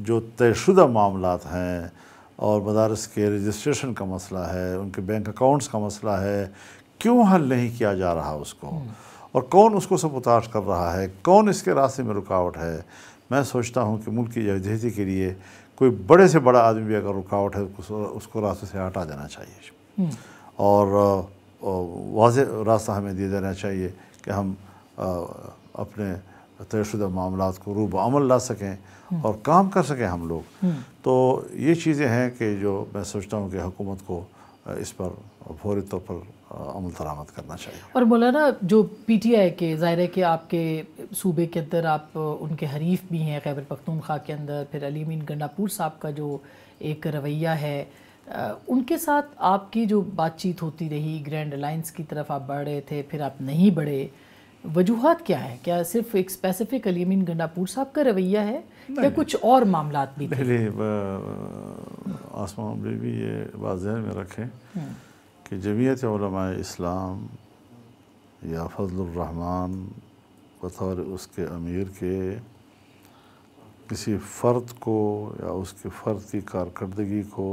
جو طے شدہ معاملات ہیں اور مدارس کے رجسٹریشن کا مسئلہ ہے، ان کے بینک اکاؤنٹس کا مسئلہ ہے، کیوں حل نہیں کیا جا رہا اس کو، اور کون اس کو سبوتاژ کر رہا ہے، کون اس کے راستے میں رکاوٹ ہے؟ میں سوچتا ہوں کہ ملک کی یکجہتی کے لیے کوئی بڑے سے بڑا آدمی بھی اگر رکاوٹ ہے اس کو راستے سے ہٹا دینا چاہیے، اور واضح راستہ ہمیں دے دینا چاہیے کہ ہم اپنے طے شدہ معاملات کو روح بعمل لا سکیں اور کام کر سکیں ہم لوگ۔ تو یہ چیزیں ہیں کہ جو میں سوچتا ہوں کہ حکومت کو اس پر فوری طور پر عمل درآمد کرنا چاہیے۔ اور مولانا جو پی ٹی آئی کے، ظاہر ہے کہ آپ کے صوبے کے اندر آپ ان کے حریف بھی ہیں، خیبر پختونخوا کے اندر، پھر علی امین گنڈاپور صاحب کا جو ایک رویہ ہے، ان کے ساتھ آپ کی جو بات چیت ہوتی رہی، گرینڈ الائنس کی طرف آپ بڑھ رہے تھے، پھر آپ نہیں بڑھے، وجوہات کیا ہے؟ کیا صرف ایک اسپیسیفک علی امین گنڈاپور صاحب کا رویہ ہے یا کچھ اور معاملات بھی تھے؟ آسمان بھی یہ بات ذہن میں رکھیں کہ جمعیت علماء اسلام یا فضل الرحمن بطور اس کے امیر کے کسی فرد کو یا اس کے فرد کی کارکردگی کو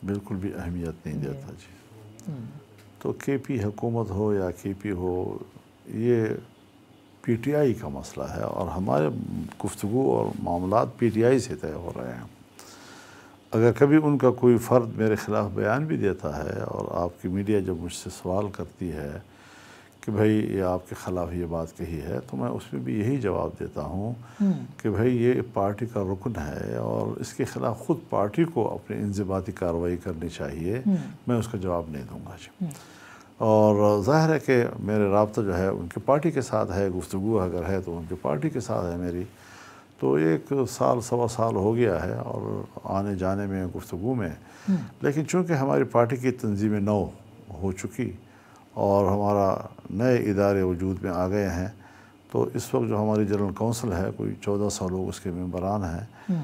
بالکل بھی اہمیت نہیں دیتا جی۔ تو کے پی حکومت ہو یا کے پی ہو، یہ پی ٹی آئی کا مسئلہ ہے، اور ہمارے گفتگو اور معاملات پی ٹی آئی سے طے ہو رہے ہیں۔ اگر کبھی ان کا کوئی فرد میرے خلاف بیان بھی دیتا ہے، اور آپ کی میڈیا جب مجھ سے سوال کرتی ہے کہ بھائی یہ آپ کے خلاف یہ بات کہی ہے، تو میں اس میں بھی یہی جواب دیتا ہوں کہ بھائی یہ پارٹی کا رکن ہے اور اس کے خلاف خود پارٹی کو اپنی انضباطی کارروائی کرنی چاہیے، میں اس کا جواب نہیں دوں گا جی۔ اور ظاہر ہے کہ میرے رابطہ جو ہے ان کی پارٹی کے ساتھ ہے، گفتگو اگر ہے تو ان کی پارٹی کے ساتھ ہے میری، تو 1 سال سوا سال ہو گیا ہے اور آنے جانے میں گفتگو میں، لیکن چونکہ ہماری پارٹی کی تنظیم نو ہو چکی اور ہمارا نئے ادارے وجود میں آ گئے ہیں، تو اس وقت جو ہماری جنرل کونسل ہے کوئی 1400 لوگ اس کے ممبران ہیں،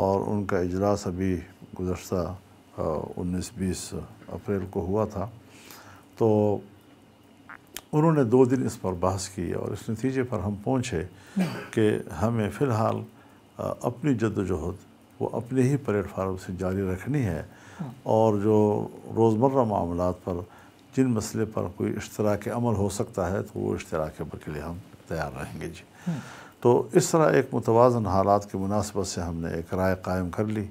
اور ان کا اجلاس ابھی گزشتہ 19-20 اپریل کو ہوا تھا۔ تو انہوں نے 2 دن اس پر بحث کی اور اس نتیجے پر ہم پہنچے کہ ہمیں فی الحال اپنی جدوجہد وہ اپنے ہی پلیٹ فارم سے جاری رکھنی ہے، اور جو روزمرہ معاملات پر جن مسئلے پر کوئی اشتراک عمل ہو سکتا ہے تو وہ اشتراک عمل کے لیے ہم تیار رہیں گے جی۔ تو اس طرح ایک متوازن حالات کی مناسبت سے ہم نے ایک رائے قائم کر لی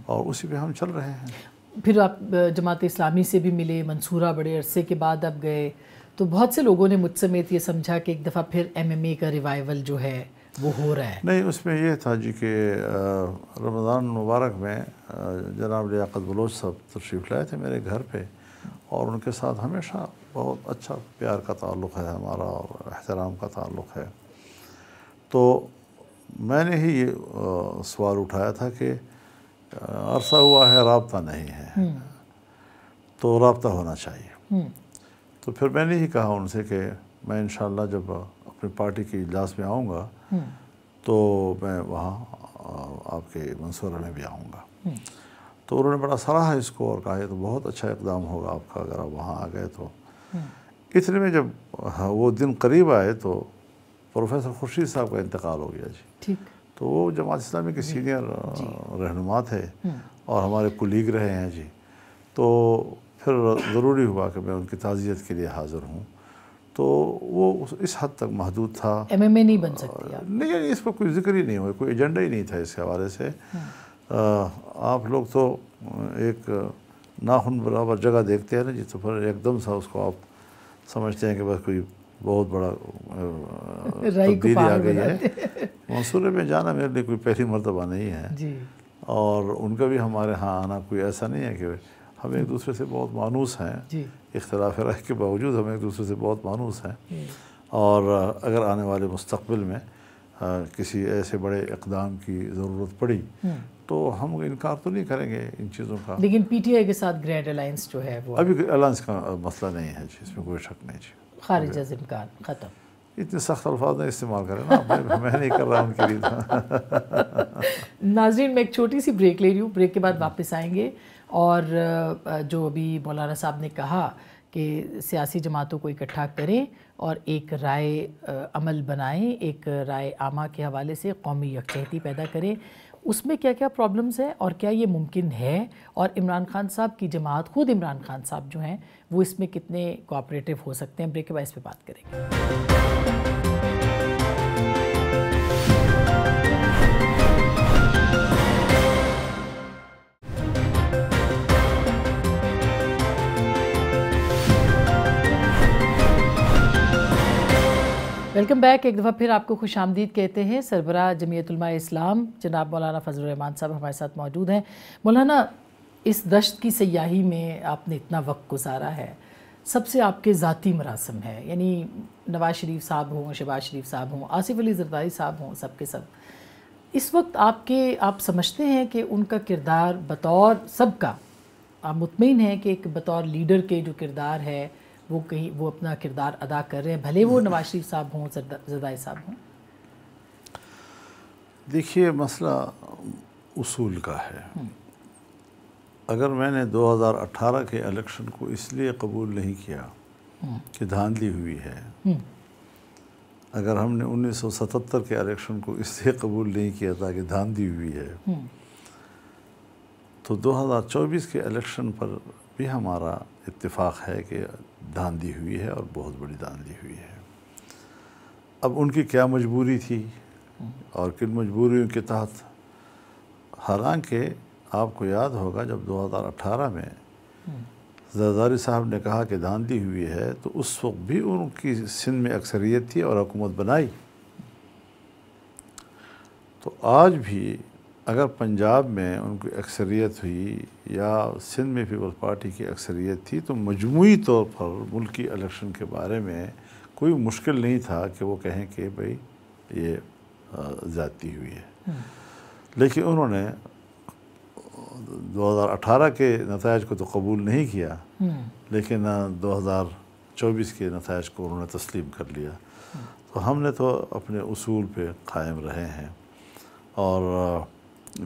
اور اسی پہ ہم چل رہے ہیں۔ پھر آپ جماعت اسلامی سے بھی ملے، منصورہ بڑے عرصے کے بعد اب گئے، تو بہت سے لوگوں نے مجھ سمیت یہ سمجھا کہ ایک دفعہ پھر MMA کا ریوائیول جو ہے وہ ہو رہا ہے۔ نہیں، اس میں یہ تھا جی کہ رمضان مبارک میں جناب لیاقت بلوچ صاحب تشریف لائے تھے میرے گھر پہ، اور ان کے ساتھ ہمیشہ بہت اچھا پیار کا تعلق ہے ہمارا اور احترام کا تعلق ہے۔ تو میں نے ہی یہ سوال اٹھایا تھا کہ عرصہ ہوا ہے رابطہ نہیں ہے، تو رابطہ ہونا چاہیے۔ تو پھر میں نے ہی کہا ان سے کہ میں انشاءاللہ جب اپنی پارٹی کے اجلاس میں آؤں گا تو میں وہاں آپ کے منصورہ میں بھی آؤں گا۔ تو انہوں نے بڑا سراہا اس کو اور کہا یہ تو بہت اچھا اقدام ہوگا آپ کا اگر آپ وہاں آ گئے تو۔ اتنے میں جب وہ دن قریب آئے تو پروفیسر خورشید صاحب کا انتقال ہو گیا جی۔ تو وہ جماعت اسلامی کے سینئر رہنما تھے اور ہمارے کولیگ رہے ہیں جی۔ تو پھر ضروری ہوا کہ میں ان کی تعزیت کے لیے حاضر ہوں۔ تو وہ اس حد تک محدود تھا۔ MMA نہیں بن سکتی آپ؟ نہیں، اس پر کوئی ذکر ہی نہیں ہوا، کوئی ایجنڈا ہی نہیں تھا اس کے حوالے سے۔ آپ لوگ تو ایک ناخن برابر جگہ دیکھتے ہیں نا جی، تو پھر ایک دم سا اس کو آپ سمجھتے ہیں کہ بس کوئی بہت بڑا تبدیلی آ گئی ہے۔ منصورے میں جانا میرے لیے کوئی پہلی مرتبہ نہیں ہے، اور ان کا بھی ہمارے ہاں آنا کوئی ایسا نہیں ہے کہ ہم ایک دوسرے سے بہت مانوس ہیں، اختلاف رائے کے باوجود ہم ایک دوسرے سے بہت مانوس ہیں، اور اگر آنے والے مستقبل میں کسی ایسے بڑے اقدام کی ضرورت پڑی تو ہم انکار تو نہیں کریں گے ان چیزوں کا۔ لیکن PTI کے ساتھ گرینڈ الائنس جو ہے وہ ابھی الائنس کا مسئلہ نہیں ہے جی، اس میں کوئی شک نہیں جی، خارج از امکان، ختم۔ اتنے سخت الفاظ نہیں استعمال کریں نا، میں نہیں کر رہا ان کے لیے۔ ناظرین، میں ایک چھوٹی سی بریک لے رہی ہوں، بریک کے بعد واپس آئیں گے، اور جو ابھی مولانا صاحب نے کہا کہ سیاسی جماعتوں کو اکٹھا کریں اور ایک رائے عمل بنائیں، ایک رائے عامہ کے حوالے سے قومی یکجہتی پیدا کریں، اس میں کیا کیا پرابلمز ہیں اور کیا یہ ممکن ہے، اور عمران خان صاحب کی جماعت، خود عمران خان صاحب جو ہیں وہ اس میں کتنے کوآپریٹو ہو سکتے ہیں۔ بریک کے بعد اس پہ بات کریں گے۔ ویلکم بیک، ایک دفعہ پھر آپ کو خوش آمدید کہتے ہیں۔ سربراہ جمعیت علماء اسلام جناب مولانا فضل الرحمان صاحب ہمارے ساتھ موجود ہیں۔ مولانا، اس دشت کی سیاحی میں آپ نے اتنا وقت گزارا ہے، سب سے آپ کے ذاتی مراسم ہے، یعنی نواز شریف صاحب ہوں، شہباز شریف صاحب ہوں، آصف علی زرداری صاحب ہوں، سب کے سب اس وقت آپ سمجھتے ہیں کہ ان کا کردار بطور سب کا، آپ مطمئن ہیں کہ ایک بطور لیڈر کے جو کردار ہے وہ اپنا کردار ادا کر رہے ہیں، بھلے وہ نواز شریف صاحب ہوں، زرداری صاحب ہوں؟ دیکھیے، مسئلہ اصول کا ہے۔ اگر میں نے 2018 کے الیکشن کو اس لیے قبول نہیں کیا کہ دھاندلی ہوئی ہے، اگر ہم نے 1977 کے الیکشن کو اس لیے قبول نہیں کیا تھا کہ دھاندلی ہوئی ہے، تو 2024 کے الیکشن پر بھی ہمارا اتفاق ہے کہ دھاندلی ہوئی ہے اور بہت بڑی دھاندلی ہوئی ہے۔ اب ان کی کیا مجبوری تھی اور کن مجبوریوں کے تحت، حالانکہ آپ کو یاد ہوگا جب 2018 میں زرداری صاحب نے کہا کہ دھاندلی ہوئی ہے تو اس وقت بھی ان کی سندھ میں اکثریت تھی اور حکومت بنائی۔ تو آج بھی اگر پنجاب میں ان کی اکثریت ہوئی یا سندھ میں پیپلز پارٹی کی اکثریت تھی تو مجموعی طور پر ملکی الیکشن کے بارے میں کوئی مشکل نہیں تھا کہ وہ کہیں کہ بھئی یہ زیادتی ہوئی ہے۔ لیکن انہوں نے 2018 کے نتائج کو تو قبول نہیں کیا، لیکن 2024 کے نتائج کو انہوں نے تسلیم کر لیا۔ تو ہم نے تو اپنے اصول پہ قائم رہے ہیں، اور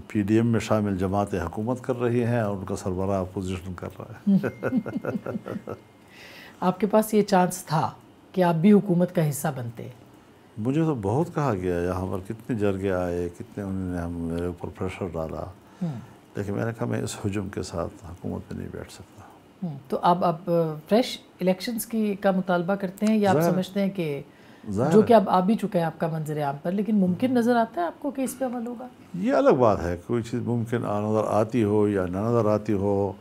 پی ڈی ایم میں شامل جماعتیں حکومت کر رہی ہیں اور ان کا سربراہ اپوزیشن کر رہا ہے۔ آپ کے پاس یہ چانس تھا کہ آپ بھی حکومت کا حصہ بنتے؟ مجھے تو بہت کہا گیا، یہاں پر کتنے جرگے آئے، کتنے انہوں نے میرے اوپر پریشر ڈالا، لیکن میں نے کہا میں اس ہجوم کے ساتھ حکومت میں نہیں بیٹھ سکتا۔ تو آپ فریش الیکشنز کا مطالبہ کرتے ہیں، یا آپ سمجھتے ہیں کہ جو کہ اب آ بھی چکا ہے آپ کا منظر عام پر، لیکن ممکن نظر آتا ہے آپ کو کہ اس پہ عمل ہوگا؟ یہ الگ بات ہے، کوئی چیز ممکن نظر آتی ہو یا نہ نظر آتی ہو،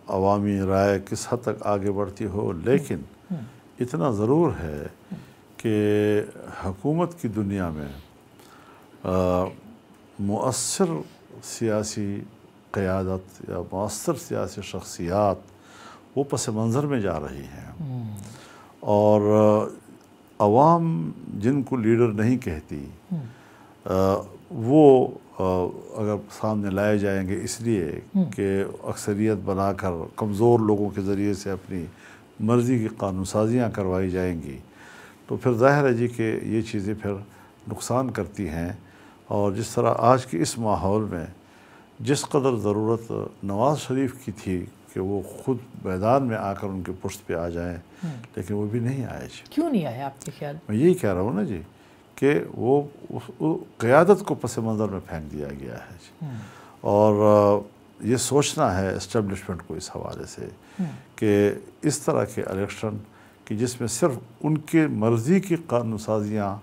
عوامی رائے کس حد تک آگے بڑھتی ہو، لیکن اتنا ضرور ہے کہ حکومت کی دنیا میں مؤثر سیاسی قیادت یا مؤثر سیاسی شخصیات وہ پس منظر میں جا رہی ہیں، اور عوام جن کو لیڈر نہیں کہتی وہ اگر سامنے لائے جائیں گے اس لیے کہ اکثریت بنا کر کمزور لوگوں کے ذریعے سے اپنی مرضی کی قانون سازیاں کروائی جائیں گی، تو پھر ظاہر ہے جی کہ یہ چیزیں پھر نقصان کرتی ہیں۔ اور جس طرح آج کے اس ماحول میں جس قدر ضرورت نواز شریف کی تھی کہ وہ خود میدان میں آ کر ان کے پشت پہ آ جائیں، لیکن وہ بھی نہیں آئے جی۔ کیوں نہیں آئے آپ کے خیال؟ میں یہی کہہ رہا ہوں نا جی کہ وہ قیادت کو پس منظر میں پھینک دیا گیا ہے جی، اور یہ سوچنا ہے اسٹیبلشمنٹ کو اس حوالے سے کہ اس طرح کے الیکشن کہ جس میں صرف ان کے مرضی کی قانون سازیاں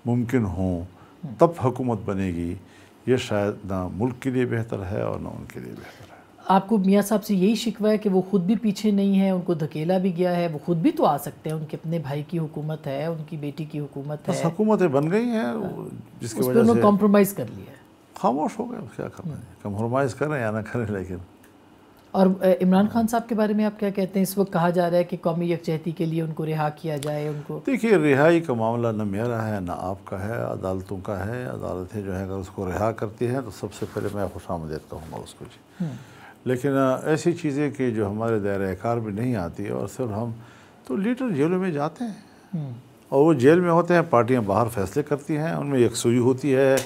ممکن ہوں تب حکومت بنے گی، یہ شاید نہ ملک کے لیے بہتر ہے اور نہ ان کے لیے بہتر ہے۔ آپ کو میاں صاحب سے یہی شکوہ ہے کہ وہ خود بھی پیچھے نہیں ہیں، ان کو دھکیلا بھی گیا ہے، وہ خود بھی تو آ سکتے ہیں، ان کے اپنے بھائی کی حکومت ہے، ان کی بیٹی کی حکومت ہے، بس حکومتیں بن گئی ہیں جس کی اس پہ وجہ انہوں نے سے کمپرومائز کر لیا ہے، خاموش ہو گئے، کیا کرنا ہے، کمپرومائز کریں یا نہ کریں۔ لیکن اور عمران خان صاحب کے بارے میں آپ کیا کہتے ہیں؟ اس وقت کہا جا رہا ہے کہ قومی یکجہتی کے لیے ان کو رہا کیا جائے۔ ان کو دیکھیے، رہائی کا معاملہ نہ میرا ہے نہ آپ کا ہے، عدالتوں کا ہے۔ عدالتیں جو ہے اگر اس کو رہا کرتی ہیں تو سب سے پہلے میں خوش آمدید کہوں گا اس کو جی، لیکن ایسی چیزیں کہ جو ہمارے دائرۂ کار میں نہیں آتی، اور صرف ہم تو لیڈر جیلوں میں جاتے ہیں اور وہ جیل میں ہوتے ہیں، پارٹیاں باہر فیصلے کرتی ہیں، ان میں یکسوئی ہوتی ہے۔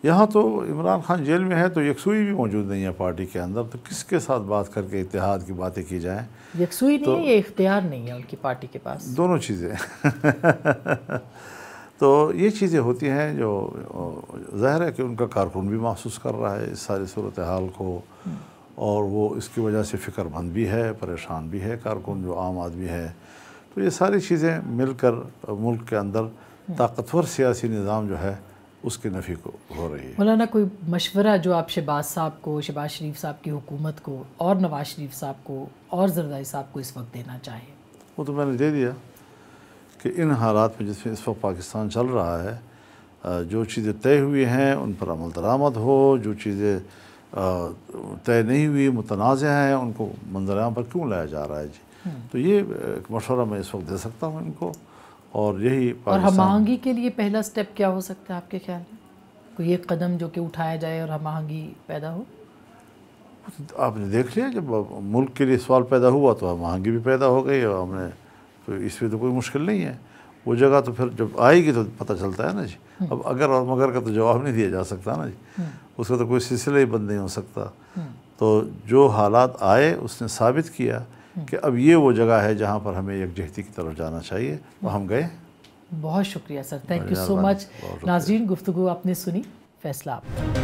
یہاں تو عمران خان جیل میں ہے تو یکسوئی بھی موجود نہیں ہے پارٹی کے اندر، تو کس کے ساتھ بات کر کے اتحاد کی باتیں کی جائیں؟ یکسوئی نہیں ہے، یہ اختیار نہیں ہے ان کی پارٹی کے پاس، دونوں چیزیں تو یہ چیزیں ہوتی ہیں جو ظاہر ہے کہ ان کا کارکن بھی محسوس کر رہا ہے اس ساری صورتحال کو، اور وہ اس کی وجہ سے فکر مند بھی ہے، پریشان بھی ہے کارکن جو عام آدمی ہے۔ تو یہ ساری چیزیں مل کر ملک کے اندر طاقتور سیاسی نظام جو ہے اس کے نفی کو ہو رہی ہے۔ مولانا کوئی مشورہ جو آپ شہباز صاحب کو، شہباز شریف صاحب کی حکومت کو اور نواز شریف صاحب کو اور زرداری صاحب کو اس وقت دینا چاہیں؟ وہ تو میں نے دے دیا کہ ان حالات میں جس میں اس وقت پاکستان چل رہا ہے، جو چیزیں طے ہوئی ہیں ان پر عمل درآمد ہو، جو چیزیں طے نہیں ہوئی، متنازع ہیں، ان کو منظر عام پر کیوں لایا جا رہا ہے جی؟ تو یہ ایک مشورہ میں اس وقت دے سکتا ہوں ان کو، اور یہی اور ہم آہنگی کے لیے پہلا سٹیپ کیا ہو سکتا ہے آپ کے خیال میں؟ کوئی ایک قدم جو کہ اٹھایا جائے اور ہم آہنگی پیدا ہو؟ آپ نے دیکھ لیا جب ملک کے لیے سوال پیدا ہوا تو ہم آہنگی بھی پیدا ہو گئی، اور ہم نے تو اس میں تو کوئی مشکل نہیں ہے۔ وہ جگہ تو پھر جب آئے گی تو پتہ چلتا ہے نا جی۔ اب اگر اور مگر کا تو جواب نہیں دیا جا سکتا نا جی، اس کا تو کوئی سلسلہ ہی بند نہیں ہو سکتا۔ تو جو حالات آئے اس نے ثابت کیا کہ اب یہ وہ جگہ ہے جہاں پر ہمیں یکجہتی کی طرف جانا چاہیے، تو ہم گئے۔ بہت شکریہ سر، تھینک یو سو مچ۔ ناظرین، گفتگو آپ نے سنی، فیصلہ آپ کا۔